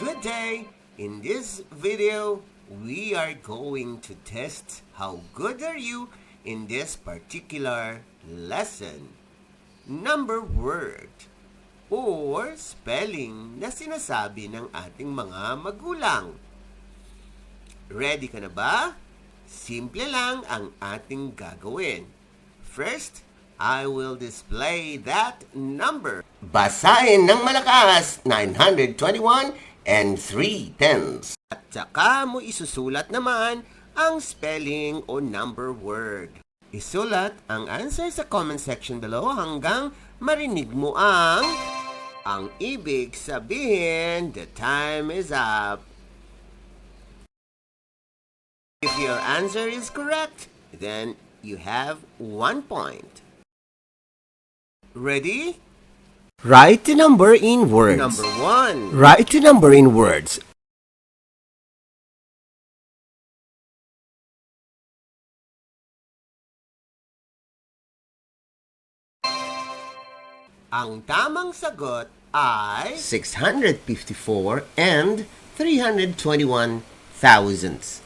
Good day! In this video, we are going to test how good are you in this particular lesson. Number word or spelling na sinasabi ng ating mga magulang. Ready ka na ba? Simple lang ang ating gagawin. First, I will display that number. Basahin ng malakas, 921 and 3/10. At saka mo isusulat naman ang spelling o number word. Isulat ang answer sa comment section below hanggang marinig mo ang ibig sabihin, the time is up. If your answer is correct, then you have 1 point. Ready? Write the number in words. Number 1. Write the number in words. Ang tamang sagot ay 654 and 321 thousandths.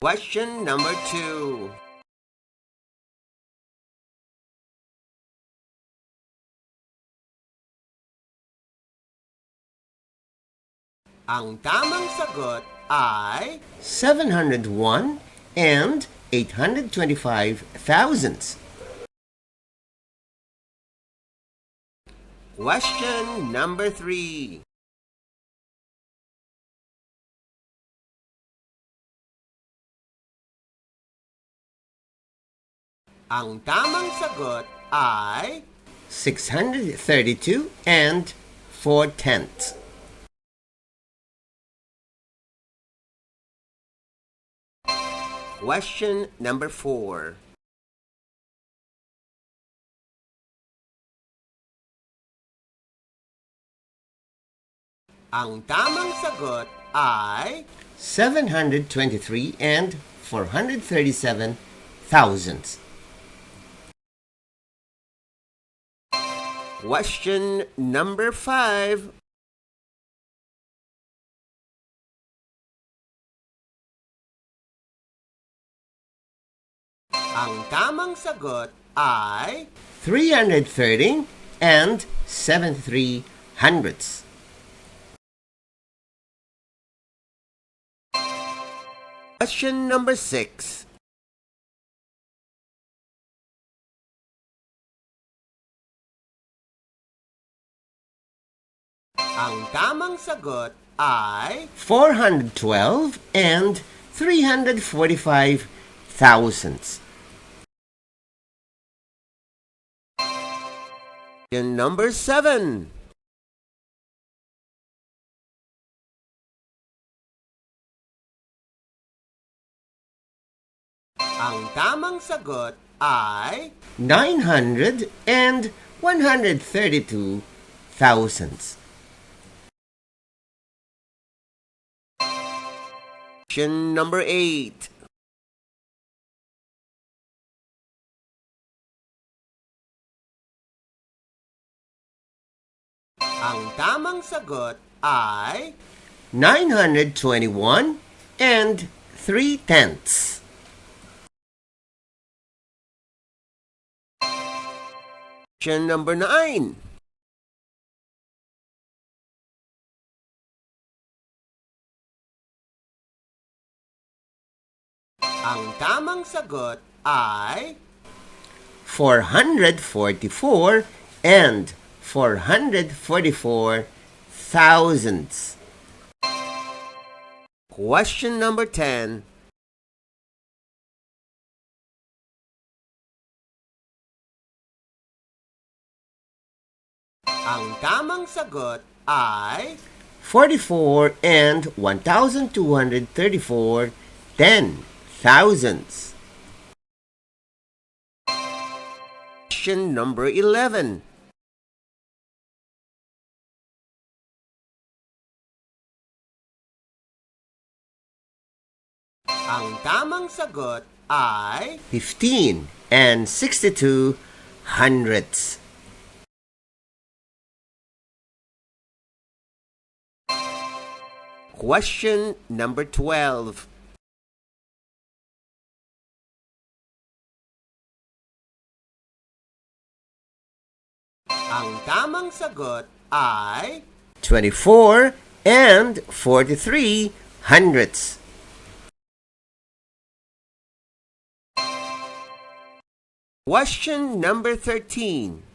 Question number 2. Ang tamang sagot ay 701 and 825 thousandths. Question number 3. Ang tamang sagot ay 632 and 4/10. Question number 4. Ang tamang sagot ay 723 and 437 thousandths. Question number 5. Ang tamang sagot ay 330 and 73 hundredths. Question number 6. Ang tamang sagot ay 412 and 345 thousandths. Question number 7. Ang tamang sagot ay 900 and 132 thousandths. Question number 8. Ang tamang sagot ay 921 and 3/10. Question number 9. Ang tamang sagot ay 444 and 444 thousandths. Question number 10. Ang tamang sagot ay 44 and 1,234 thousandths. Question number 11. Ang tamang sagot ay 15 and 62 hundredths. Question number 12. Ang tamang sagot ay 24 and 43 hundredths. Question number 13.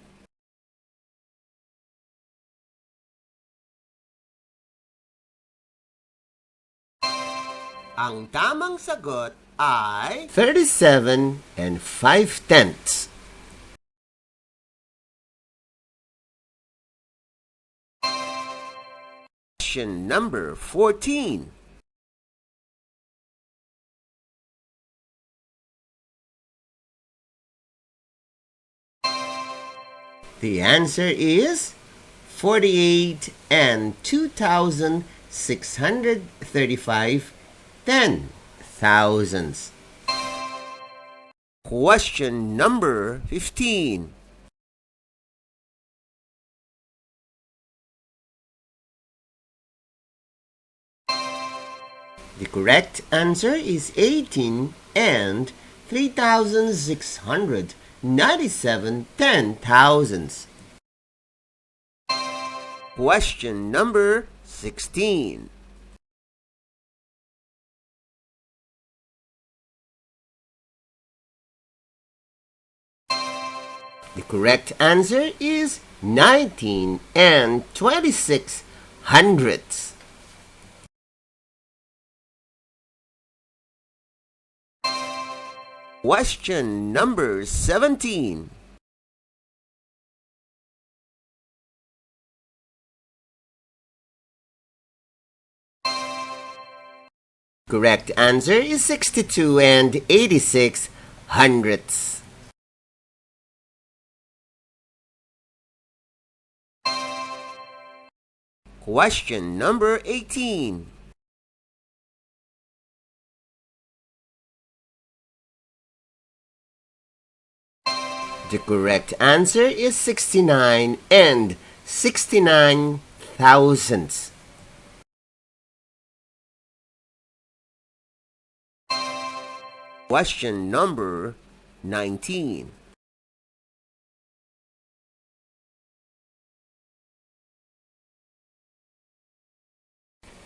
Ang tamang sagot ay 37 and 5/10. Question number 14. The answer is 48 and 2,635 thousandths. Question number 15. The correct answer is 18 and 3,697 thousandths. Question number 16. The correct answer is 19 and 26 hundredths. Question number 17. Correct answer is 62 and 86 hundredths. Question number 18. The correct answer is 69 and 69 thousandths. Question number 19.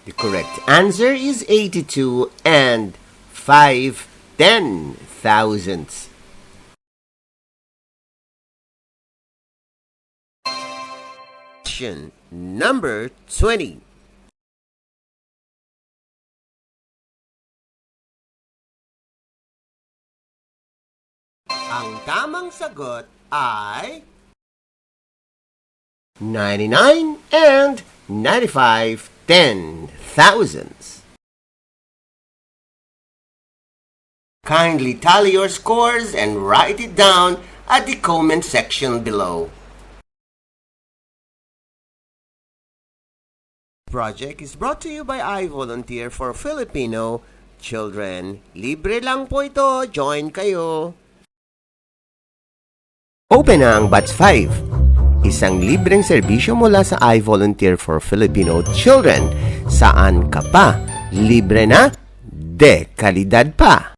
The correct answer is 82 and 5/10 thousandths. Question number 20. Ang tamang sagot ay 99 and 95 thousandths. Kindly tally your scores and write it down at the comment section below. Project is brought to you by iVolunteer for Filipino Children. Libre lang po ito. Join kayo. Open na ang Batch 5. Isang libreng serbisyo mula sa iVolunteer for Filipino Children. Saan ka pa? Libre na, de kalidad pa.